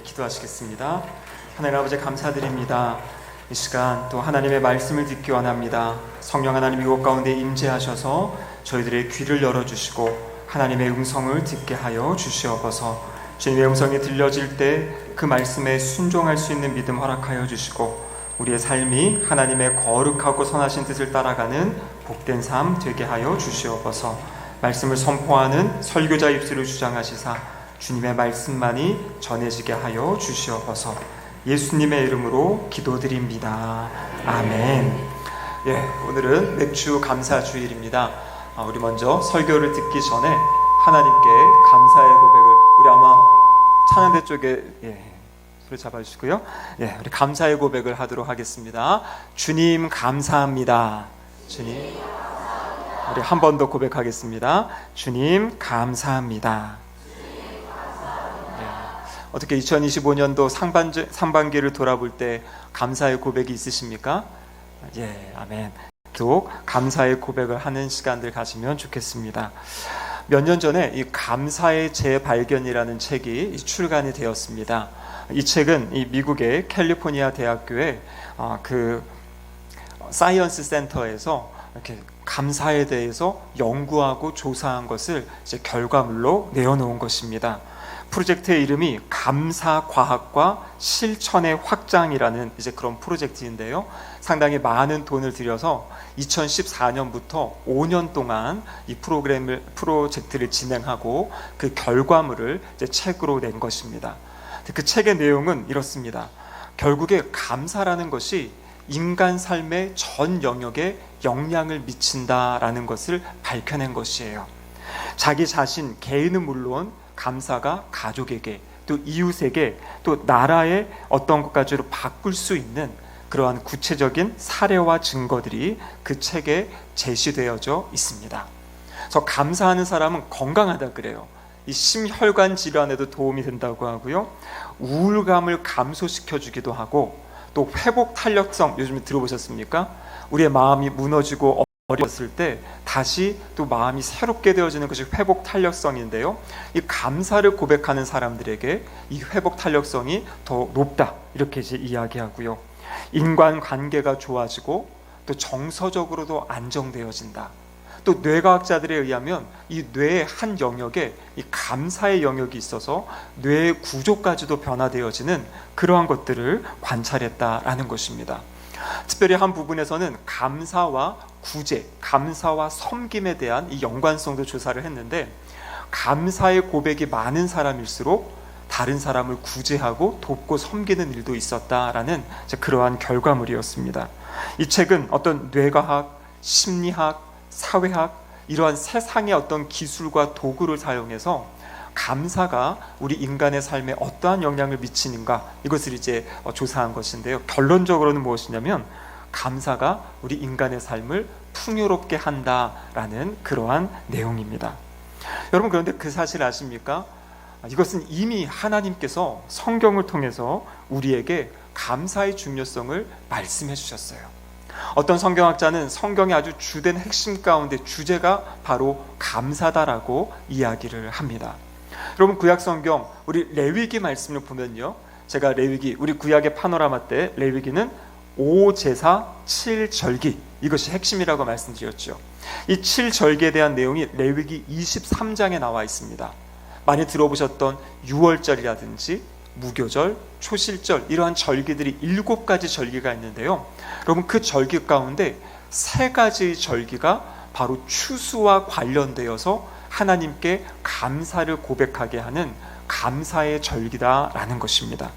기도하시겠습니다. 하나님 아버지 감사드립니다. 이 시간 또 하나님의 말씀을 듣기 원합니다. 성령 하나님 이곳 가운데 임재하셔서 저희들의 귀를 열어주시고 하나님의 음성을 듣게 하여 주시옵소서. 주님의 음성이 들려질 때 그 말씀에 순종할 수 있는 믿음 허락하여 주시고 우리의 삶이 하나님의 거룩하고 선하신 뜻을 따라가는 복된 삶 되게 하여 주시옵소서. 말씀을 선포하는 설교자 입술을 주장하시사 주님의 말씀만이 전해지게 하여 주시옵소서. 예수님의 이름으로 기도드립니다. 아멘. 오늘은 맥주 감사 주일입니다. 우리 먼저 설교를 듣기 전에 하나님께 감사의 고백을 우리 아마 찬양대 쪽에 소리 잡아주시고요. 우리 감사의 고백을 하도록 하겠습니다. 주님 감사합니다. 주님, 우리 한 번 더 고백하겠습니다. 주님 감사합니다. 어떻게 2025년도 상반기를 돌아볼 때 감사의 고백이 있으십니까? 아멘. 또 감사의 고백을 하는 시간들 가시면 좋겠습니다. 몇 년 전에 이 감사의 재발견이라는 책이 출간이 되었습니다. 이 책은 이 미국의 캘리포니아 대학교의 그 사이언스 센터에서 이렇게 감사에 대해서 연구하고 조사한 것을 이제 결과물로 내어놓은 것입니다. 프로젝트의 이름이 감사과학과 실천의 확장이라는 이제 그런 프로젝트인데요. 상당히 많은 돈을 들여서 2014년부터 5년 동안 이 프로젝트를 진행하고 그 결과물을 이제 책으로 낸 것입니다. 그 책의 내용은 이렇습니다. 결국에 감사라는 것이 인간 삶의 전 영역에 영향을 미친다라는 것을 밝혀낸 것이에요. 자기 자신, 개인은 물론 감사가 가족에게 또 이웃에게 또 나라의 어떤 것까지로 바꿀 수 있는 그러한 구체적인 사례와 증거들이 그 책에 제시되어져 있습니다. 그래서 감사하는 사람은 건강하다 그래요. 이 심혈관 질환에도 도움이 된다고 하고요. 우울감을 감소시켜 주기도 하고 또 회복 탄력성, 요즘에 들어보셨습니까? 우리의 마음이 무너지고 어려웠을 때 다시 또 마음이 새롭게 되어지는 것이 회복 탄력성인데요. 이 감사를 고백하는 사람들에게 이 회복 탄력성이 더 높다 이렇게 이제 이야기하고요. 인간관계가 좋아지고 또 정서적으로도 안정되어진다. 또 뇌과학자들에 의하면 이 뇌의 한 영역에 이 감사의 영역이 있어서 뇌의 구조까지도 변화되어지는 그러한 것들을 관찰했다라는 것입니다. 특별히 한 부분에서는 감사와 구제, 감사와 섬김에 대한 이 연관성도 조사를 했는데 감사의 고백이 많은 사람일수록 다른 사람을 구제하고 돕고 섬기는 일도 있었다라는 그러한 결과물이었습니다. 이 책은 어떤 뇌과학, 심리학, 사회학 이러한 세상의 어떤 기술과 도구를 사용해서 감사가 우리 인간의 삶에 어떠한 영향을 미치는가 이것을 이제 조사한 것인데요. 결론적으로는 무엇이냐면 감사가 우리 인간의 삶을 풍요롭게 한다라는 그러한 내용입니다. 여러분 그런데 그 사실 아십니까? 이것은 이미 하나님께서 성경을 통해서 우리에게 감사의 중요성을 말씀해 주셨어요. 어떤 성경학자는 성경의 아주 주된 핵심 가운데 주제가 바로 감사다라고 이야기를 합니다. 여러분 구약 성경 우리 레위기 말씀을 보면요, 제가 레위기 우리 구약의 파노라마 때 레위기는 5제사 7절기 이것이 핵심이라고 말씀드렸죠. 이 7절기에 대한 내용이 레위기 23장에 나와 있습니다. 많이 들어보셨던 유월절이라든지 무교절, 초실절 이러한 절기들이 7가지 절기가 있는데요. 여러분 그 절기 가운데 3가지 절기가 바로 추수와 관련되어서 하나님께 감사를 고백하게 하는 감사의 절기다라는 것입니다.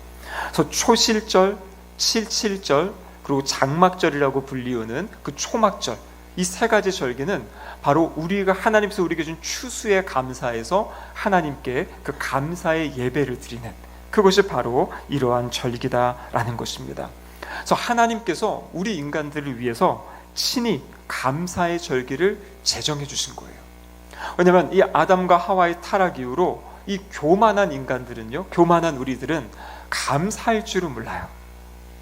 그래서 초실절, 7.7절 그리고 장막절이라고 불리우는 그 초막절 이 3가지 절기는 바로 우리가 하나님께서 우리에게 준 추수에 감사해서 하나님께 그 감사의 예배를 드리는 그것이 바로 이러한 절기다라는 것입니다. 그래서 하나님께서 우리 인간들을 위해서 친히 감사의 절기를 제정해 주신 거예요. 왜냐하면 이 아담과 하와의 타락 이후로 이 교만한 인간들은요, 교만한 우리들은 감사할 줄은 몰라요.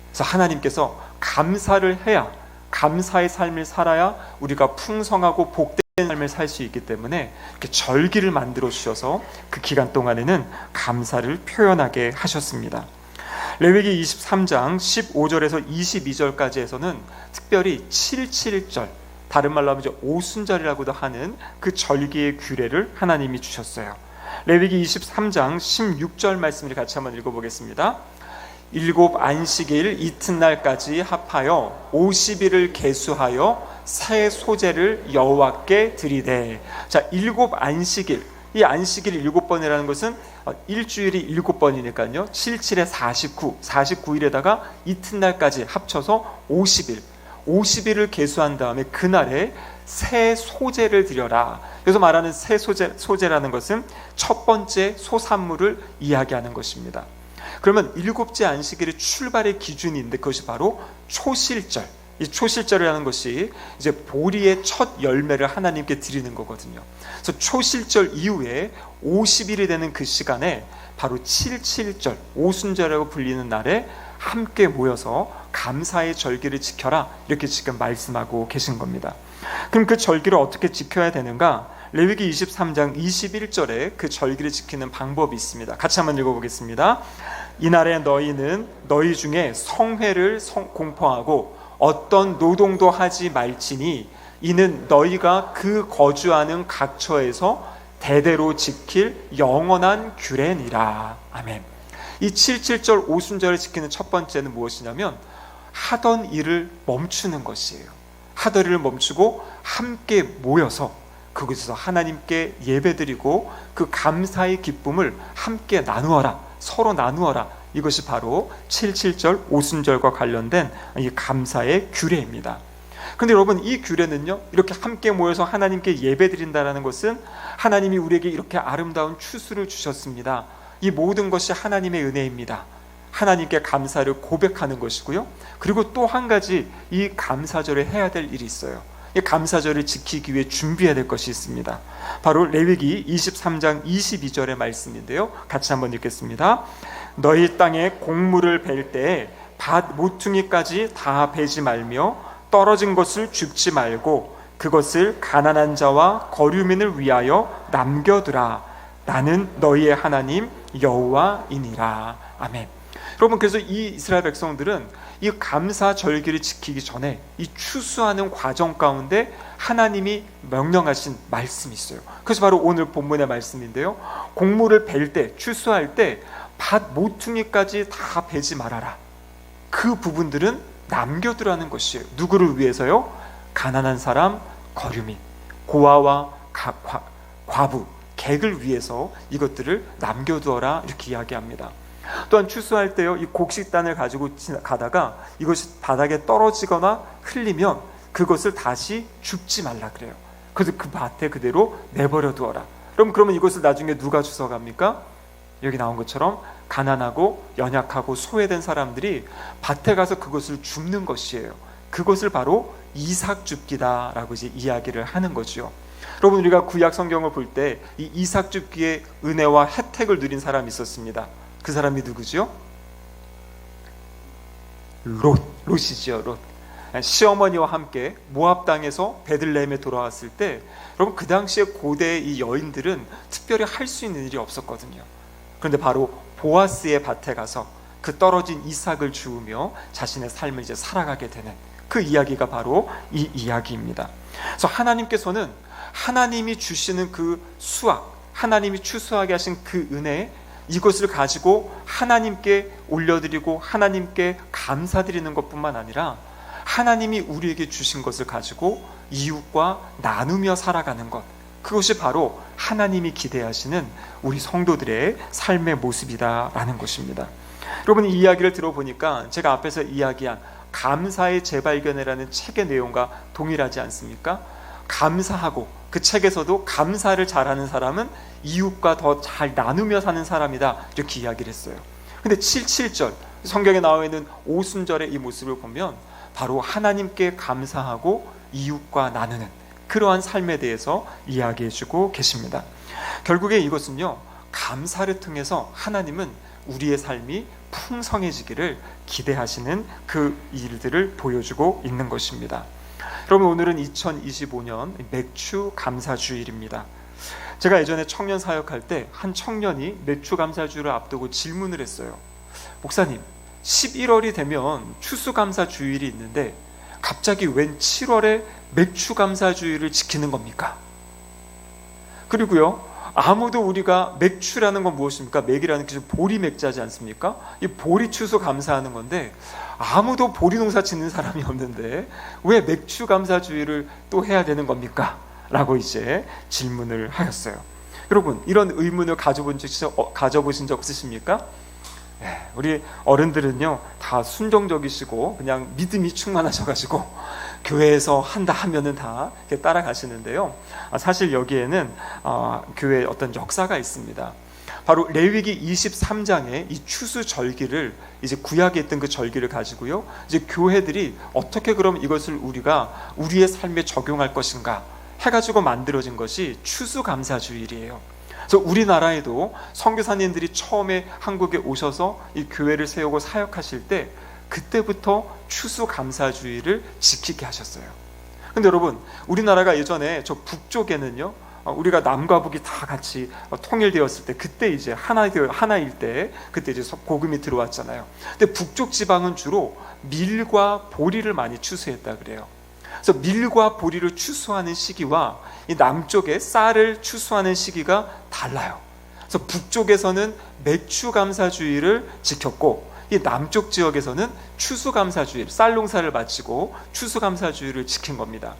그래서 하나님께서 감사를 해야 감사의 삶을 살아야 우리가 풍성하고 복된 삶을 살 수 있기 때문에 이렇게 절기를 만들어 주셔서 그 기간 동안에는 감사를 표현하게 하셨습니다. 레위기 23장 15절에서 22절까지에서는 특별히 7.7절, 다른 말로 하면 오순절이라고도 하는 그 절기의 규례를 하나님이 주셨어요. 레위기 23장 16절 말씀을 같이 한번 읽어보겠습니다. 일곱 안식일 이튿날까지 합하여 50일을 계수하여 새 소재를 여호와께 드리되. 자, 일곱 안식일, 이 안식일 7번이라는 것은 일주일이 7번이니까요 77에 49, 49일에다가 이튿날까지 합쳐서 50일을 계수한 다음에 그날에 새 소재를 드려라. 여기서 말하는 새 소재라는 것은 첫 번째 소산물을 이야기하는 것입니다. 그러면 일곱째 안식일의 출발의 기준인데 그것이 바로 초실절. 이 초실절이라는 것이 이제 보리의 첫 열매를 하나님께 드리는 거거든요. 그래서 초실절 이후에 50일이 되는 그 시간에 바로 7.7절, 오순절이라고 불리는 날에 함께 모여서 감사의 절기를 지켜라, 이렇게 지금 말씀하고 계신 겁니다. 그럼 그 절기를 어떻게 지켜야 되는가? 레위기 23장 21절에 그 절기를 지키는 방법이 있습니다. 같이 한번 읽어보겠습니다. 이날에 너희는 너희 중에 성회를 공포하고 어떤 노동도 하지 말지니 이는 너희가 그 거주하는 각처에서 대대로 지킬 영원한 규례니라. 아멘. 이 7.7절 오순절을 지키는 첫 번째는 무엇이냐면 하던 일을 멈추는 것이에요. 하던 일을 멈추고 함께 모여서 그곳에서 하나님께 예배드리고 그 감사의 기쁨을 함께 나누어라, 서로 나누어라. 이것이 바로 7.7절 오순절과 관련된 이 감사의 규례입니다. 그런데 여러분, 이 규례는요, 이렇게 함께 모여서 하나님께 예배드린다는 것은 하나님이 우리에게 이렇게 아름다운 추수를 주셨습니다. 이 모든 것이 하나님의 은혜입니다. 하나님께 감사를 고백하는 것이고요. 그리고 또 한 가지 이 감사절에 해야 될 일이 있어요. 이 감사절을 지키기 위해 준비해야 될 것이 있습니다. 바로 레위기 23장 22절의 말씀인데요. 같이 한번 읽겠습니다. 너희 땅에 곡물을 벨 때에 밭 모퉁이까지 다 베지 말며 떨어진 것을 줍지 말고 그것을 가난한 자와 거류민을 위하여 남겨두라. 나는 너희의 하나님 여호와이니라. 아멘. 여러분, 그래서 이 이스라엘 백성들은 이 감사 절기를 지키기 전에 이 추수하는 과정 가운데 하나님이 명령하신 말씀이 있어요. 그래서 바로 오늘 본문의 말씀인데요. 곡물을 벨 때, 추수할 때 밭 모퉁이까지 다 베지 말아라. 그 부분들은 남겨두라는 것이에요. 누구를 위해서요? 가난한 사람, 거류민, 고아와 과부, 객을 위해서 이것들을 남겨두어라, 이렇게 이야기합니다. 또한 추수할 때요, 이 곡식단을 가지고 가다가 이것이 바닥에 떨어지거나 흘리면 그것을 다시 줍지 말라 그래요. 그래서 그 밭에 그대로 내버려 두어라. 그러면 이것을 나중에 누가 주워갑니까? 여기 나온 것처럼 가난하고 연약하고 소외된 사람들이 밭에 가서 그것을 줍는 것이에요. 그것을 바로 이삭 줍기다라고 이제 이야기를 하는 거죠. 여러분, 우리가 구약 성경을 볼 때 이 이삭 줍기의 은혜와 혜택을 누린 사람이 있었습니다. 그 사람이 누구죠? 롯이지요. 롯. 시어머니와 함께 모압 땅에서 베들레헴에 돌아왔을 때, 여러분, 그 당시에 고대의 이 여인들은 특별히 할 수 있는 일이 없었거든요. 그런데 바로 보아스의 밭에 가서 그 떨어진 이삭을 주우며 자신의 삶을 이제 살아가게 되는 그 이야기가 바로 이 이야기입니다. 그래서 하나님께서는 하나님이 주시는 그 수확, 하나님이 추수하게 하신 그 은혜, 이것을 가지고 하나님께 올려드리고 하나님께 감사드리는 것뿐만 아니라 하나님이 우리에게 주신 것을 가지고 이웃과 나누며 살아가는 것, 그것이 바로 하나님이 기대하시는 우리 성도들의 삶의 모습이다라는 것입니다. 여러분, 이 이야기를 들어보니까 제가 앞에서 이야기한 감사의 재발견이라는 책의 내용과 동일하지 않습니까? 감사하고, 그 책에서도 감사를 잘하는 사람은 이웃과 더 잘 나누며 사는 사람이다, 이렇게 이야기를 했어요. 근데 7.7절 성경에 나와 있는 오순절의 이 모습을 보면 바로 하나님께 감사하고 이웃과 나누는 그러한 삶에 대해서 이야기해주고 계십니다. 결국에 이것은요, 감사를 통해서 하나님은 우리의 삶이 풍성해지기를 기대하시는 그 일들을 보여주고 있는 것입니다. 여러분, 오늘은 2025년 맥주 감사주일입니다. 제가 예전에 청년 사역할 때 한 청년이 맥주 감사주일을 앞두고 질문을 했어요. 목사님, 11월이 되면 추수감사주일이 있는데 갑자기 웬 7월에 맥주감사주일을 지키는 겁니까? 그리고요, 아무도 우리가 맥주라는 건 무엇입니까? 맥이라는 게 보리 맥자지 않습니까? 이 보리 추수 감사하는 건데 아무도 보리 농사 짓는 사람이 없는데 왜 맥주감사주일을 또 해야 되는 겁니까? 라고 이제 질문을 하였어요. 여러분, 이런 의문을 가져보신 적 없으십니까? 우리 어른들은요 다 순종적이시고 그냥 믿음이 충만하셔가지고 교회에서 한다 하면은 다 이렇게 따라가시는데요. 사실 여기에는 교회에 어떤 역사가 있습니다. 바로 레위기 23장에 이 추수 절기를, 이제 구약에 있던 그 절기를 가지고요, 이제 교회들이 어떻게 그럼 이것을 우리가 우리의 삶에 적용할 것인가 해가지고 만들어진 것이 추수감사주일이에요. 그래서 우리나라에도 선교사님들이 처음에 한국에 오셔서 이 교회를 세우고 사역하실 때 그때부터 추수감사주일을 지키게 하셨어요. 근데 여러분, 우리나라가 예전에 저 북쪽에는요, 우리가 남과 북이 다 같이 통일되었을 때, 그때 이제 하나일 때, 그때 이제 복음이 들어왔잖아요. 근데 북쪽 지방은 주로 밀과 보리를 많이 추수했다 그래요. 그래서 밀과 보리를 추수하는 시기와 이 남쪽의 쌀을 추수하는 시기가 달라요. 그래서 북쪽에서는 맥추감사주일을 지켰고, 이 남쪽 지역에서는 추수감사주일, 쌀 농사를 마치고 추수감사주일을 지킨 겁니다.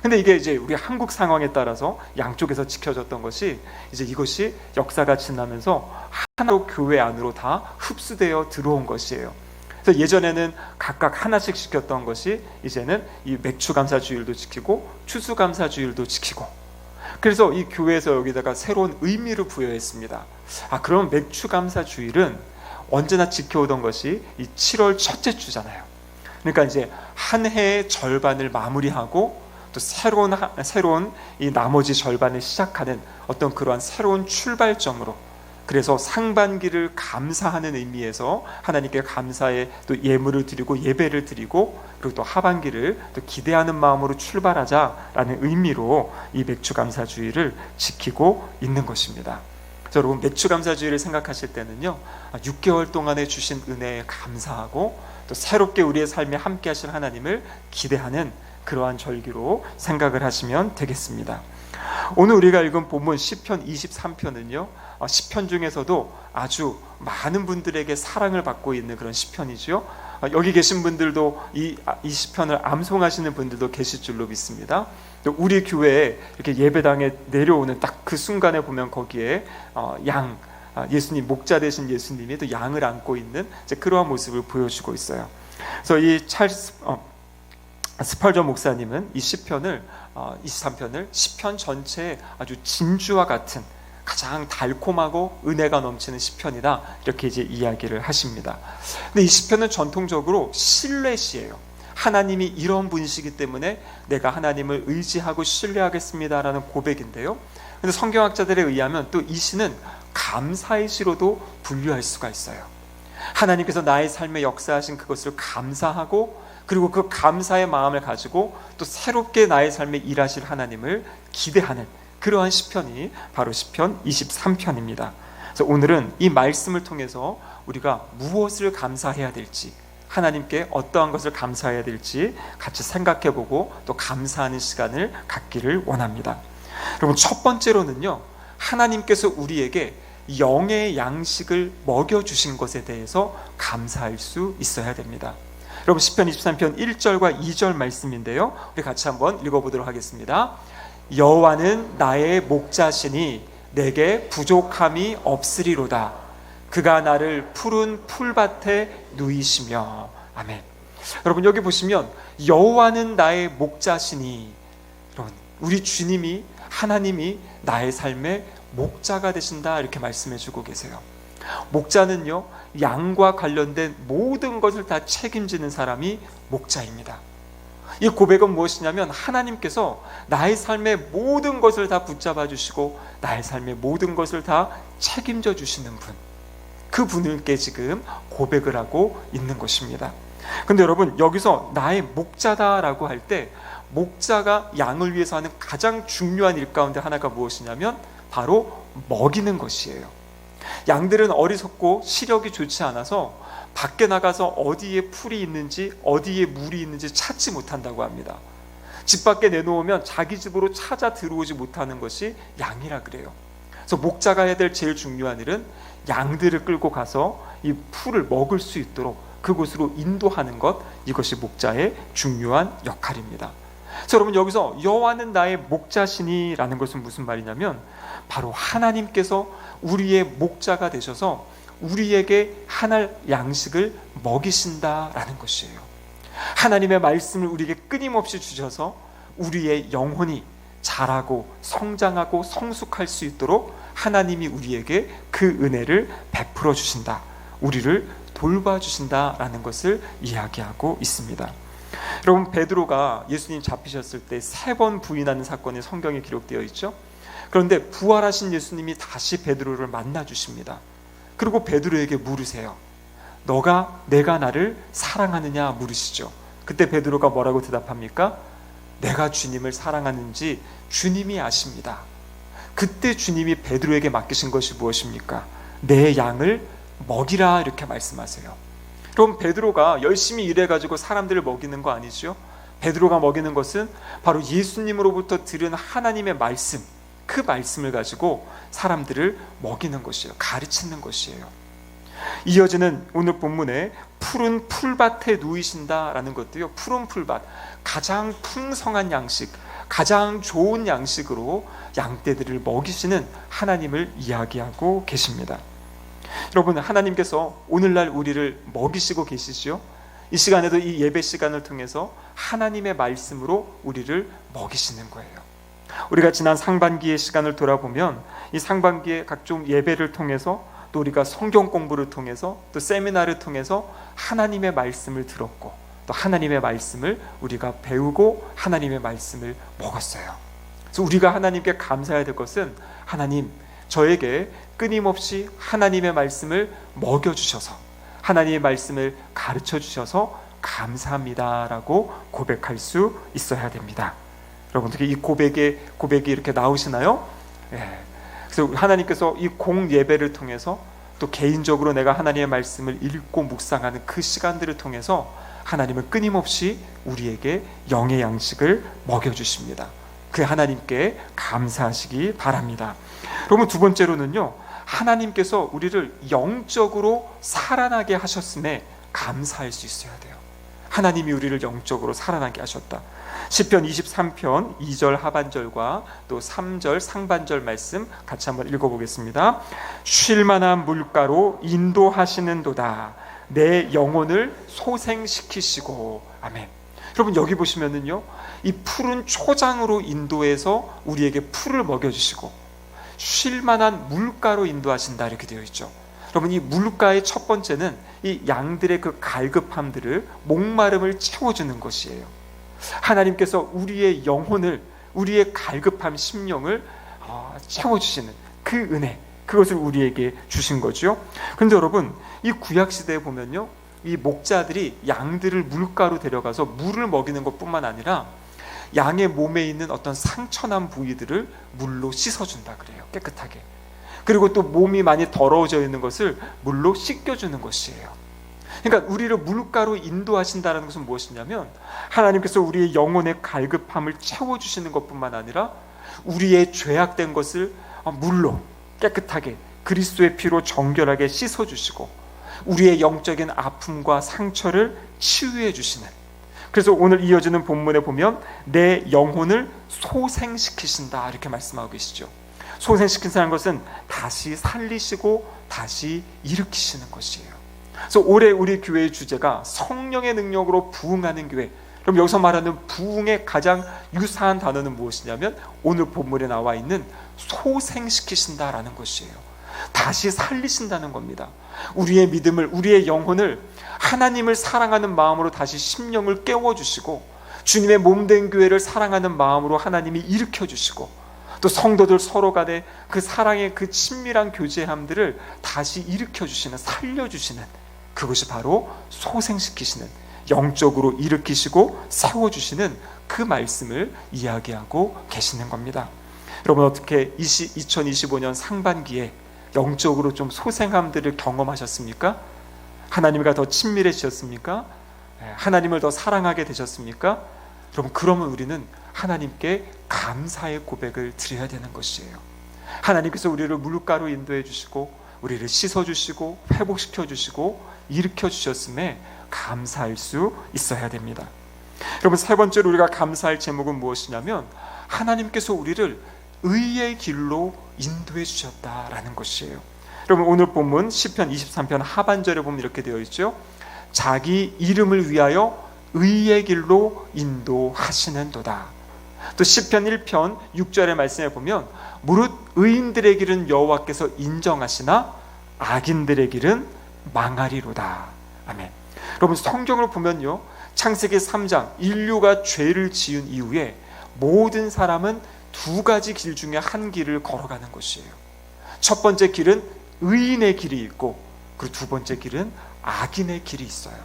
근데 이게 이제 우리 한국 상황에 따라서 양쪽에서 지켜졌던 것이, 이제 이것이 역사가 지나면서 하나로 교회 안으로 다 흡수되어 들어온 것이에요. 그래서 예전에는 각각 하나씩 지켰던 것이 이제는 이 맥추감사주일도 지키고 추수감사주일도 지키고, 그래서 이 교회에서 여기다가 새로운 의미를 부여했습니다. 그럼 맥추감사주일은 언제나 지켜오던 것이 이 7월 첫째 주잖아요. 그러니까 이제 한 해의 절반을 마무리하고 또 새로운 이 나머지 절반을 시작하는 어떤 그러한 새로운 출발점으로, 그래서 상반기를 감사하는 의미에서 하나님께 감사의 또 예물을 드리고 예배를 드리고, 그리고 또 하반기를 또 기대하는 마음으로 출발하자라는 의미로 이 맥추감사주일을 지키고 있는 것입니다. 그래서 여러분, 맥추감사주일을 생각하실 때는요, 6개월 동안에 주신 은혜에 감사하고 또 새롭게 우리의 삶에 함께 하실 하나님을 기대하는 그러한 절기로 생각을 하시면 되겠습니다. 오늘 우리가 읽은 본문 시편 23편은요, 시편 중에서도 아주 많은 분들에게 사랑을 받고 있는 그런 시편이죠. 여기 계신 분들도 이 시편을 암송하시는 분들도 계실 줄로 믿습니다. 우리 교회에 이렇게 예배당에 내려오는 딱 그 순간에 보면 거기에 예수님, 목자 되신 예수님이 또 양을 안고 있는 이제 그러한 모습을 보여주고 있어요. 그래서 이 찰스 스펄전 목사님은 이 시편을 23편을 시편 전체의 아주 진주와 같은 가장 달콤하고 은혜가 넘치는 시편이다, 이렇게 이제 이야기를 하십니다. 근데 이 시편은 전통적으로 신뢰시예요. 하나님이 이런 분이시기 때문에 내가 하나님을 의지하고 신뢰하겠습니다라는 고백인데요. 근데 성경학자들에 의하면 또 이 시는 감사의 시로도 분류할 수가 있어요. 하나님께서 나의 삶에 역사하신 그것을 감사하고, 그리고 그 감사의 마음을 가지고 또 새롭게 나의 삶에 일하실 하나님을 기대하는 그러한 시편이 바로 시편 23편입니다. 그래서 오늘은 이 말씀을 통해서 우리가 무엇을 감사해야 될지, 하나님께 어떠한 것을 감사해야 될지 같이 생각해보고 또 감사하는 시간을 갖기를 원합니다. 여러분, 첫 번째로는요, 하나님께서 우리에게 영의 양식을 먹여주신 것에 대해서 감사할 수 있어야 됩니다. 여러분, 시편 23편 1절과 2절 말씀인데요, 우리 같이 한번 읽어보도록 하겠습니다. 여호와는 나의 목자시니 내게 부족함이 없으리로다. 그가 나를 푸른 풀밭에 누이시며. 아멘. 여러분, 여기 보시면 여호와는 나의 목자시니, 여러분, 우리 주님이, 하나님이 나의 삶의 목자가 되신다, 이렇게 말씀해 주고 계세요. 목자는요, 양과 관련된 모든 것을 다 책임지는 사람이 목자입니다. 이 고백은 무엇이냐면, 하나님께서 나의 삶의 모든 것을 다 붙잡아 주시고 나의 삶의 모든 것을 다 책임져 주시는 분, 그 분께 지금 고백을 하고 있는 것입니다. 근데 여러분, 여기서 나의 목자다라고 할 때 목자가 양을 위해서 하는 가장 중요한 일 가운데 하나가 무엇이냐면 바로 먹이는 것이에요. 양들은 어리석고 시력이 좋지 않아서 밖에 나가서 어디에 풀이 있는지 어디에 물이 있는지 찾지 못한다고 합니다. 집 밖에 내놓으면 자기 집으로 찾아 들어오지 못하는 것이 양이라 그래요. 그래서 목자가 해야 될 제일 중요한 일은 양들을 끌고 가서 이 풀을 먹을 수 있도록 그곳으로 인도하는 것, 이것이 목자의 중요한 역할입니다. 그래서 여러분, 여기서 여호와는 나의 목자시니라는 것은 무슨 말이냐면 바로 하나님께서 우리의 목자가 되셔서 우리에게 하늘 양식을 먹이신다라는 것이에요. 하나님의 말씀을 우리에게 끊임없이 주셔서 우리의 영혼이 자라고 성장하고 성숙할 수 있도록 하나님이 우리에게 그 은혜를 베풀어 주신다, 우리를 돌봐주신다라는 것을 이야기하고 있습니다. 여러분, 베드로가 예수님 잡히셨을 때 3번 부인하는 사건이 성경에 기록되어 있죠. 그런데 부활하신 예수님이 다시 베드로를 만나 주십니다. 그리고 베드로에게 물으세요. 내가 나를 사랑하느냐 물으시죠. 그때 베드로가 뭐라고 대답합니까? 내가 주님을 사랑하는지 주님이 아십니다. 그때 주님이 베드로에게 맡기신 것이 무엇입니까? 내 양을 먹이라, 이렇게 말씀하세요. 그럼 베드로가 열심히 일해가지고 사람들을 먹이는 거 아니죠? 베드로가 먹이는 것은 바로 예수님으로부터 들은 하나님의 말씀, 그 말씀을 가지고 사람들을 먹이는 것이에요. 가르치는 것이에요. 이어지는 오늘 본문에 푸른 풀밭에 누이신다라는 것도요, 푸른 풀밭, 가장 풍성한 양식, 가장 좋은 양식으로 양떼들을 먹이시는 하나님을 이야기하고 계십니다. 여러분, 하나님께서 오늘날 우리를 먹이시고 계시죠. 이 시간에도 이 예배 시간을 통해서 하나님의 말씀으로 우리를 먹이시는 거예요. 우리가 지난 상반기의 시간을 돌아보면 이 상반기의 각종 예배를 통해서, 또 우리가 성경 공부를 통해서, 또 세미나를 통해서 하나님의 말씀을 들었고, 또 하나님의 말씀을 우리가 배우고 하나님의 말씀을 먹었어요. 그래서 우리가 하나님께 감사해야 될 것은, 하나님, 저에게 끊임없이 하나님의 말씀을 먹여주셔서, 하나님의 말씀을 가르쳐주셔서 감사합니다라고 고백할 수 있어야 됩니다. 여러분, 특히 이 고백이 이렇게 나오시나요? 예. 그래서 하나님께서 이 공예배를 통해서, 또 개인적으로 내가 하나님의 말씀을 읽고 묵상하는 그 시간들을 통해서 하나님은 끊임없이 우리에게 영의 양식을 먹여주십니다. 그 하나님께 감사하시기 바랍니다. 그러면 두 번째로는요, 하나님께서 우리를 영적으로 살아나게 하셨음에 감사할 수 있어야 돼요. 하나님이 우리를 영적으로 살아나게 하셨다. 시편 23편 2절 하반절과 또 3절 상반절 말씀 같이 한번 읽어보겠습니다. 쉴만한 물가로 인도하시는도다. 내 영혼을 소생시키시고. 아멘. 여러분, 여기 보시면은요, 이 푸른 초장으로 인도해서 우리에게 풀을 먹여주시고 쉴만한 물가로 인도하신다, 이렇게 되어 있죠. 여러분, 이 물가의 첫 번째는 이 양들의 그 갈급함들을, 목마름을 채워주는 것이에요. 하나님께서 우리의 영혼을, 우리의 갈급함 심령을 채워주시는 그 은혜, 그것을 우리에게 주신 거죠. 그런데 여러분, 이 구약시대에 보면요, 이 목자들이 양들을 물가로 데려가서 물을 먹이는 것뿐만 아니라 양의 몸에 있는 어떤 상처난 부위들을 물로 씻어준다 그래요. 깨끗하게. 그리고 또 몸이 많이 더러워져 있는 것을 물로 씻겨주는 것이에요. 그러니까 우리를 물가로 인도하신다는 것은 무엇이냐면, 하나님께서 우리의 영혼의 갈급함을 채워주시는 것뿐만 아니라 우리의 죄악된 것을 물로 깨끗하게 그리스도의 피로 정결하게 씻어주시고 우리의 영적인 아픔과 상처를 치유해 주시는, 그래서 오늘 이어지는 본문에 보면 내 영혼을 소생시키신다, 이렇게 말씀하고 계시죠. 소생시킨다는 것은 다시 살리시고 다시 일으키시는 것이에요. 그래서 올해 우리 교회의 주제가 성령의 능력으로 부흥하는 교회. 그럼 여기서 말하는 부흥의 가장 유사한 단어는 무엇이냐면 오늘 본문에 나와 있는 소생시키신다라는 것이에요. 다시 살리신다는 겁니다. 우리의 믿음을, 우리의 영혼을 하나님을 사랑하는 마음으로 다시 심령을 깨워주시고, 주님의 몸된 교회를 사랑하는 마음으로 하나님이 일으켜주시고, 또 성도들 서로 간에 그 사랑의 그 친밀한 교제함들을 다시 일으켜주시는, 살려주시는, 그것이 바로 소생시키시는, 영적으로 일으키시고 세워주시는 그 말씀을 이야기하고 계시는 겁니다. 여러분, 어떻게 2025년 상반기에 영적으로 좀 소생함들을 경험하셨습니까? 하나님과 더 친밀해지셨습니까? 하나님을 더 사랑하게 되셨습니까? 여러분, 그러면 우리는 하나님께 감사의 고백을 드려야 되는 것이에요. 하나님께서 우리를 물가로 인도해 주시고 우리를 씻어 주시고 회복시켜 주시고 일으켜 주셨음에 감사할 수 있어야 됩니다. 여러분, 세 번째로 우리가 감사할 제목은 무엇이냐면 하나님께서 우리를 의의 길로 인도해 주셨다라는 것이에요. 여러분, 오늘 본문 시편 23편 하반절에 보면 이렇게 되어 있죠. 자기 이름을 위하여 의의 길로 인도하시는도다. 또 시편 1편 6절의 말씀에 보면 무릇 의인들의 길은 여호와께서 인정하시나 악인들의 길은 망하리로다. 아멘. 여러분, 성경을 보면요, 창세기 3장 인류가 죄를 지은 이후에 모든 사람은 두 가지 길 중에 한 길을 걸어가는 것이에요. 첫 번째 길은 의인의 길이 있고, 그리고 두 번째 길은 악인의 길이 있어요.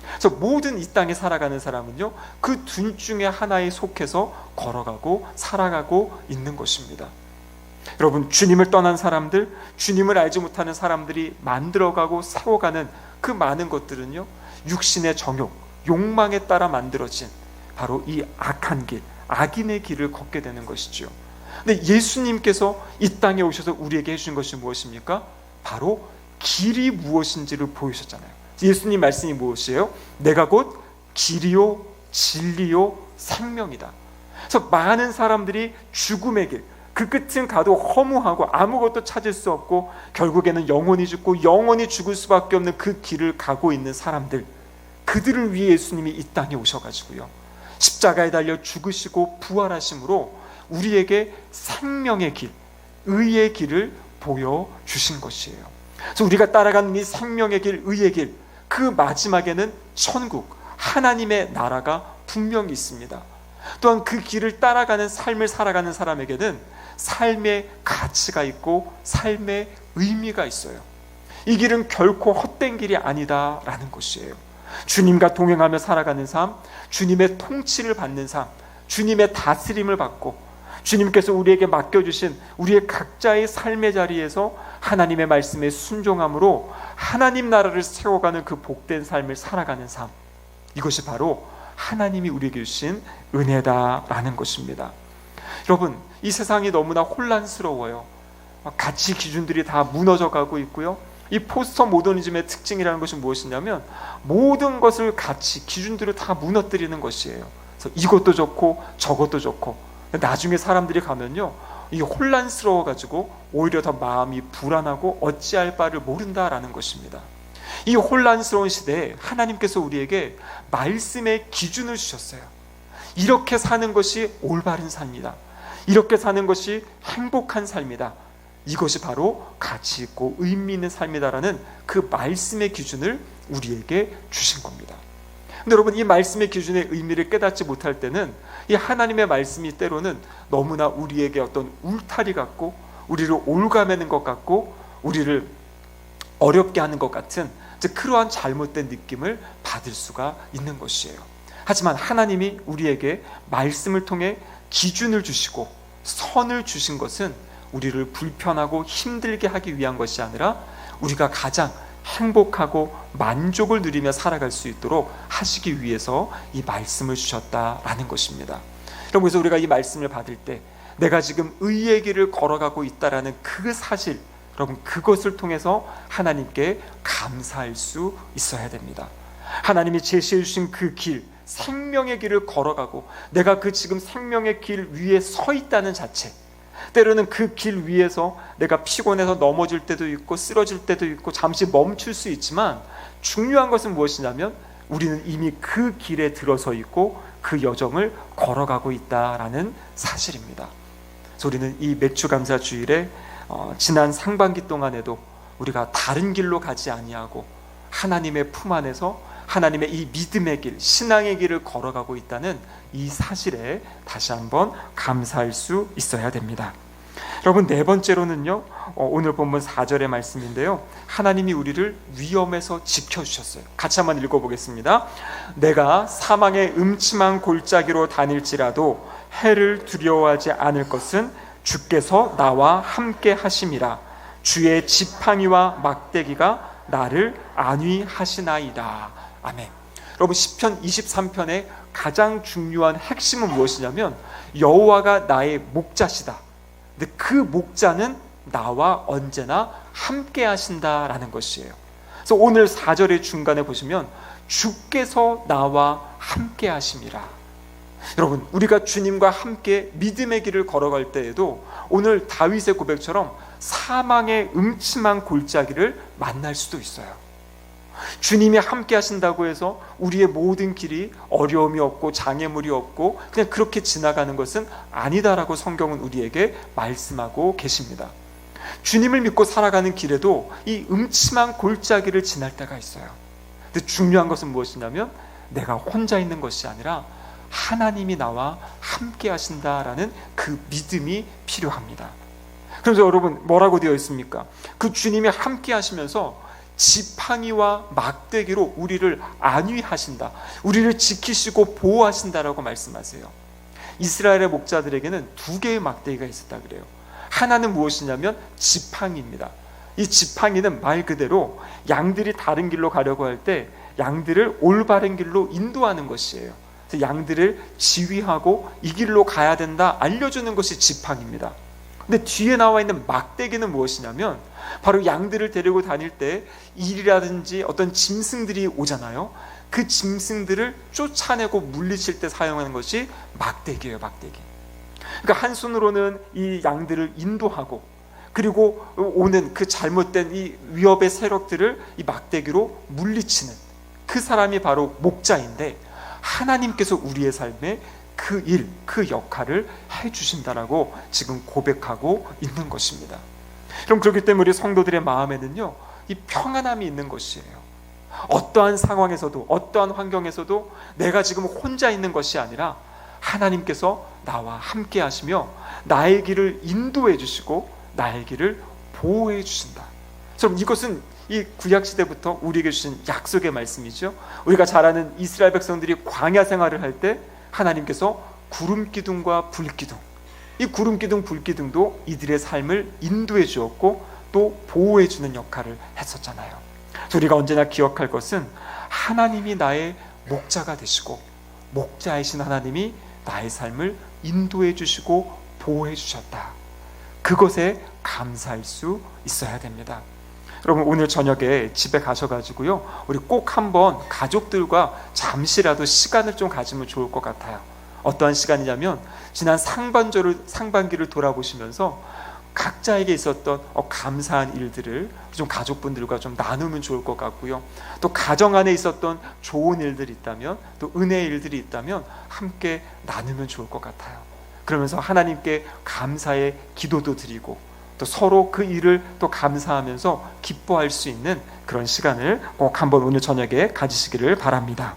그래서 모든 이 땅에 살아가는 사람은요, 그 둘 중에 하나에 속해서 걸어가고 살아가고 있는 것입니다. 여러분, 주님을 떠난 사람들, 주님을 알지 못하는 사람들이 만들어가고 세워가는 그 많은 것들은요, 육신의 정욕, 욕망에 따라 만들어진 바로 이 악한 길, 악인의 길을 걷게 되는 것이죠. 근데 예수님께서 이 땅에 오셔서 우리에게 해주신 것이 무엇입니까? 바로 길이 무엇인지를 보여주셨잖아요. 예수님 말씀이 무엇이에요? 내가 곧 길이요 진리요 생명이다. 그래서 많은 사람들이 죽음의 길, 그 끝은 가도 허무하고 아무것도 찾을 수 없고 결국에는 영원히 죽고 영원히 죽을 수밖에 없는 그 길을 가고 있는 사람들, 그들을 위해 예수님이 이 땅에 오셔가지고요, 십자가에 달려 죽으시고 부활하심으로 우리에게 생명의 길, 의의 길을 보여주신 것이에요. 그래서 우리가 따라가는 이 생명의 길, 의의 길, 그 마지막에는 천국, 하나님의 나라가 분명히 있습니다. 또한 그 길을 따라가는 삶을 살아가는 사람에게는 삶의 가치가 있고 삶의 의미가 있어요. 이 길은 결코 헛된 길이 아니다라는 것이에요. 주님과 동행하며 살아가는 삶, 주님의 통치를 받는 삶, 주님의 다스림을 받고 주님께서 우리에게 맡겨주신 우리의 각자의 삶의 자리에서 하나님의 말씀에 순종함으로 하나님 나라를 세워가는 그 복된 삶을 살아가는 삶, 이것이 바로 하나님이 우리에게 주신 은혜다라는 것입니다. 여러분, 이 세상이 너무나 혼란스러워요. 가치 기준들이 다 무너져 가고 있고요. 이 포스터 모더니즘의 특징이라는 것이 무엇이냐면 모든 것을 가치 기준들을 다 무너뜨리는 것이에요. 그래서 이것도 좋고 저것도 좋고, 나중에 사람들이 가면요, 이게 혼란스러워 가지고 오히려 더 마음이 불안하고 어찌할 바를 모른다라는 것입니다. 이 혼란스러운 시대에 하나님께서 우리에게 말씀의 기준을 주셨어요. 이렇게 사는 것이 올바른 삶이다, 이렇게 사는 것이 행복한 삶이다, 이것이 바로 가치 있고 의미 있는 삶이다라는 그 말씀의 기준을 우리에게 주신 겁니다. 근데 여러분, 이 말씀의 기준의 의미를 깨닫지 못할 때는 이 하나님의 말씀이 때로는 너무나 우리에게 어떤 울타리 같고 우리를 올가매는 것 같고 우리를 어렵게 하는 것 같은 그러한 잘못된 느낌을 받을 수가 있는 것이에요. 하지만 하나님이 우리에게 말씀을 통해 기준을 주시고 선을 주신 것은 우리를 불편하고 힘들게 하기 위한 것이 아니라 우리가 가장 행복하고 만족을 누리며 살아갈 수 있도록 하시기 위해서 이 말씀을 주셨다라는 것입니다. 여러분, 그래서 우리가 이 말씀을 받을 때 내가 지금 의의 길을 걸어가고 있다라는 그 사실, 여러분, 그것을 통해서 하나님께 감사할 수 있어야 됩니다. 하나님이 제시해 주신 그 길, 생명의 길을 걸어가고 내가 그 지금 생명의 길 위에 서 있다는 자체, 때로는 그 길 위에서 내가 피곤해서 넘어질 때도 있고 쓰러질 때도 있고 잠시 멈출 수 있지만 중요한 것은 무엇이냐면 우리는 이미 그 길에 들어서 있고 그 여정을 걸어가고 있다라는 사실입니다. 그래서 우리는 이 맥주감사 주일에 지난 상반기 동안에도 우리가 다른 길로 가지 아니하고 하나님의 품 안에서 하나님의 이 믿음의 길, 신앙의 길을 걸어가고 있다는 이 사실에 다시 한번 감사할 수 있어야 됩니다. 여러분, 네 번째로는요, 오늘 본문 4절의 말씀인데요, 하나님이 우리를 위험에서 지켜주셨어요. 같이 한번 읽어보겠습니다. 내가 사망의 음침한 골짜기로 다닐지라도 해를 두려워하지 않을 것은 주께서 나와 함께 하심이라. 주의 지팡이와 막대기가 나를 안위하시나이다. 아멘. 여러분, 시편 23편의 가장 중요한 핵심은 무엇이냐면 여호와가 나의 목자시다. 근데 그 목자는 나와 언제나 함께 하신다라는 것이에요. 그래서 오늘 4절의 중간에 보시면 주께서 나와 함께 하심이라. 여러분, 우리가 주님과 함께 믿음의 길을 걸어갈 때에도 오늘 다윗의 고백처럼 사망의 음침한 골짜기를 만날 수도 있어요. 주님이 함께 하신다고 해서 우리의 모든 길이 어려움이 없고 장애물이 없고 그냥 그렇게 지나가는 것은 아니다라고 성경은 우리에게 말씀하고 계십니다. 주님을 믿고 살아가는 길에도 이 음침한 골짜기를 지날 때가 있어요. 근데 중요한 것은 무엇이냐면 내가 혼자 있는 것이 아니라 하나님이 나와 함께 하신다라는 그 믿음이 필요합니다. 그래서 여러분, 뭐라고 되어 있습니까? 그 주님이 함께 하시면서 지팡이와 막대기로 우리를 안위하신다, 우리를 지키시고 보호하신다라고 말씀하세요. 이스라엘의 목자들에게는 두 개의 막대기가 있었다 그래요. 하나는 무엇이냐면 지팡이입니다. 이 지팡이는 말 그대로 양들이 다른 길로 가려고 할 때 양들을 올바른 길로 인도하는 것이에요. 그래서 양들을 지휘하고 이 길로 가야 된다 알려주는 것이 지팡이입니다. 근데 뒤에 나와 있는 막대기는 무엇이냐면 바로 양들을 데리고 다닐 때 일이라든지 어떤 짐승들이 오잖아요. 그 짐승들을 쫓아내고 물리칠 때 사용하는 것이 막대기예요. 막대기. 그러니까 한 손으로는 이 양들을 인도하고, 그리고 오는 그 잘못된 이 위협의 세력들을 이 막대기로 물리치는 그 사람이 바로 목자인데, 하나님께서 우리의 삶에 그 일, 그 역할을 해주신다라고 지금 고백하고 있는 것입니다. 그럼 그렇기 때문에 우리 성도들의 마음에는요, 이 평안함이 있는 것이에요. 어떠한 상황에서도, 어떠한 환경에서도 내가 지금 혼자 있는 것이 아니라 하나님께서 나와 함께 하시며 나의 길을 인도해 주시고 나의 길을 보호해 주신다. 그럼 이것은 이 구약시대부터 우리에게 주신 약속의 말씀이죠. 우리가 잘 아는 이스라엘 백성들이 광야 생활을 할 때 하나님께서 구름기둥과 불기둥, 이 구름기둥 불기둥도 이들의 삶을 인도해 주었고 또 보호해 주는 역할을 했었잖아요. 우리가 언제나 기억할 것은 하나님이 나의 목자가 되시고 목자이신 하나님이 나의 삶을 인도해 주시고 보호해 주셨다. 그것에 감사할 수 있어야 됩니다. 여러분, 오늘 저녁에 집에 가셔가지고요, 우리 꼭 한번 가족들과 잠시라도 시간을 좀 가지면 좋을 것 같아요. 어떠한 시간이냐면 지난 상반기를 돌아보시면서 각자에게 있었던 감사한 일들을 좀 가족분들과 좀 나누면 좋을 것 같고요. 또 가정 안에 있었던 좋은 일들이 있다면, 또 은혜의 일들이 있다면 함께 나누면 좋을 것 같아요. 그러면서 하나님께 감사의 기도도 드리고 또 서로 그 일을 또 감사하면서 기뻐할 수 있는 그런 시간을 꼭 한번 오늘 저녁에 가지시기를 바랍니다.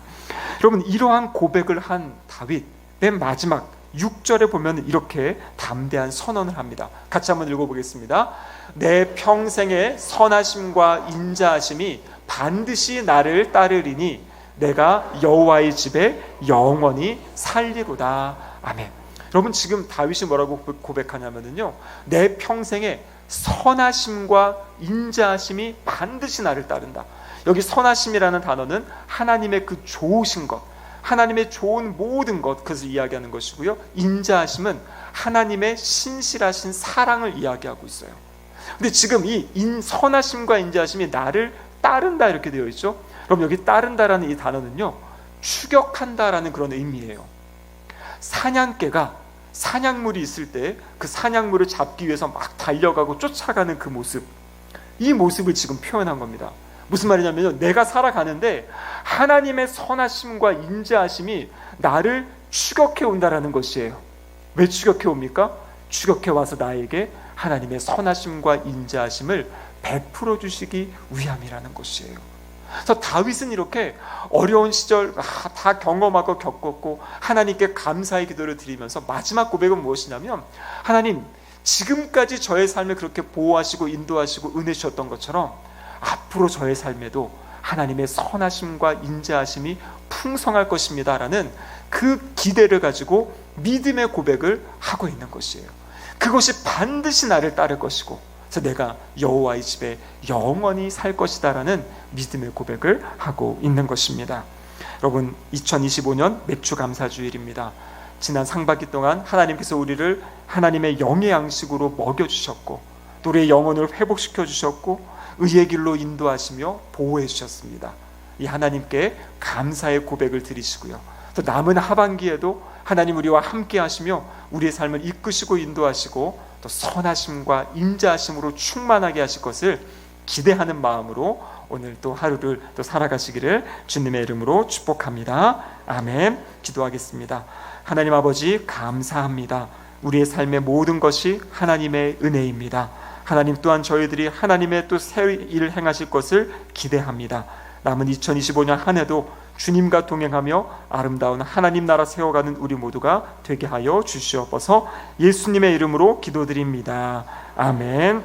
여러분, 이러한 고백을 한 다윗, 맨 마지막 6절에 보면 이렇게 담대한 선언을 합니다. 같이 한번 읽어보겠습니다. 내 평생의 선하심과 인자하심이 반드시 나를 따르리니 내가 여호와의 집에 영원히 살리로다. 아멘. 여러분, 지금 다윗이 뭐라고 고백하냐면요, 내 평생에 선하심과 인자하심이 반드시 나를 따른다. 여기 선하심이라는 단어는 하나님의 그 좋으신 것, 하나님의 좋은 모든 것, 그것을 이야기하는 것이고요, 인자하심은 하나님의 신실하신 사랑을 이야기하고 있어요. 근데 지금 이 선하심과 인자하심이 나를 따른다 이렇게 되어 있죠. 그럼 여기 따른다라는 이 단어는요, 추격한다라는 그런 의미예요. 사냥개가 사냥물이 있을 때 그 사냥물을 잡기 위해서 막 달려가고 쫓아가는 그 모습, 이 모습을 지금 표현한 겁니다. 무슨 말이냐면요, 내가 살아가는데 하나님의 선하심과 인자하심이 나를 추격해 온다라는 것이에요. 왜 추격해 옵니까? 추격해 와서 나에게 하나님의 선하심과 인자하심을 베풀어 주시기 위함이라는 것이에요. 그래서 다윗은 이렇게 어려운 시절 다 경험하고 겪었고 하나님께 감사의 기도를 드리면서 마지막 고백은 무엇이냐면, 하나님, 지금까지 저의 삶을 그렇게 보호하시고 인도하시고 은혜 주셨던 것처럼 앞으로 저의 삶에도 하나님의 선하심과 인자하심이 풍성할 것입니다 라는 그 기대를 가지고 믿음의 고백을 하고 있는 것이에요. 그것이 반드시 나를 따를 것이고, 그래서 내가 여호와의 집에 영원히 살 것이다 라는 믿음의 고백을 하고 있는 것입니다. 여러분, 2025년 맥주 감사주일입니다. 지난 상반기 동안 하나님께서 우리를 하나님의 영의 양식으로 먹여주셨고, 또 우리의 영혼을 회복시켜 주셨고, 의의 길로 인도하시며 보호해 주셨습니다. 이 하나님께 감사의 고백을 드리시고요, 또 남은 하반기에도 하나님 우리와 함께 하시며 우리의 삶을 이끄시고 인도하시고 또 선하심과 인자하심으로 충만하게 하실 것을 기대하는 마음으로 오늘 또 하루를 또 살아가시기를 주님의 이름으로 축복합니다. 아멘. 기도하겠습니다. 하나님 아버지, 감사합니다. 우리의 삶의 모든 것이 하나님의 은혜입니다. 하나님 또한 저희들이 하나님의 또 새 일을 행하실 것을 기대합니다. 남은 2025년 한 해도 주님과 동행하며 아름다운 하나님 나라 세워가는 우리 모두가 되게 하여 주시옵소서. 예수님의 이름으로 기도드립니다. 아멘.